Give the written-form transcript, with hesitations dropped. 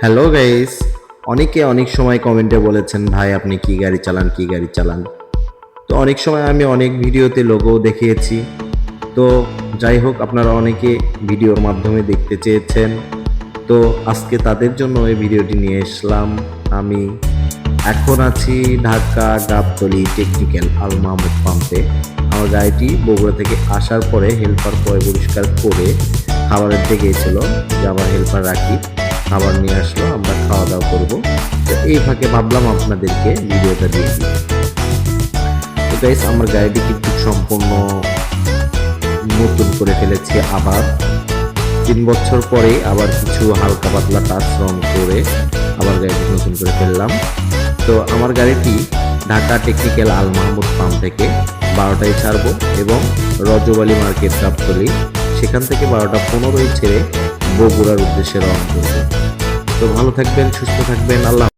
Hello guys, অনেকে অনেক সময় কমেন্টে বলেছেন ভাই আপনি কি গাড়ি চালান কি গাড়ি চালান। তো অনেক সময় আমি অনেক ভিডিওতে লোগো দেখিয়েছি। তো যাই হোক, আপনারা অনেকে ভিডিওর মাধ্যমে দেখতে চেয়েছেন। তো আজকে তাদের জন্য এই ভিডিওটি নিয়ে আসলাম। আমি এখন আছি ঢাকা গাবতলী টেকনিক্যাল আল মাহমুদ পাম্পে। আমার গাড়িটি বগুড়া থেকে আসার পরে হেল্পার পরিষ্কার করে খাবারের দিয়ে গিয়েছিল যে আবার হেল্পার রাখি, খাবার নিয়ে আসলো, আমরা খাওয়া দাওয়া করবো। তো এই ফাঁকে ভাবলাম আপনাদেরকে ভিডিওটা দিয়ে দিই। তো গাইস, আমার গাড়িটি কিন্তু সম্পূর্ণ নতুন করে ফেলেছি। আবার 3 বছর পরে আবার কিছু হালকা পাতলা টাচ রং করে আবার গাড়িটি নতুন করে ফেললাম। তো আমার গাড়িটি ঢাকা টেকনিক্যাল আল মাহমুদ পাম্প থেকে 12টায় ছাড়বো এবং রজবালি মার্কেট গাবতলী, সেখান থেকে 12টা 15 ছেড়ে বগুড়ার উদ্দেশ্যে রওনা করবো। তো ভালো থাকবেন, সুস্থ থাকবেন, আল্লাহ।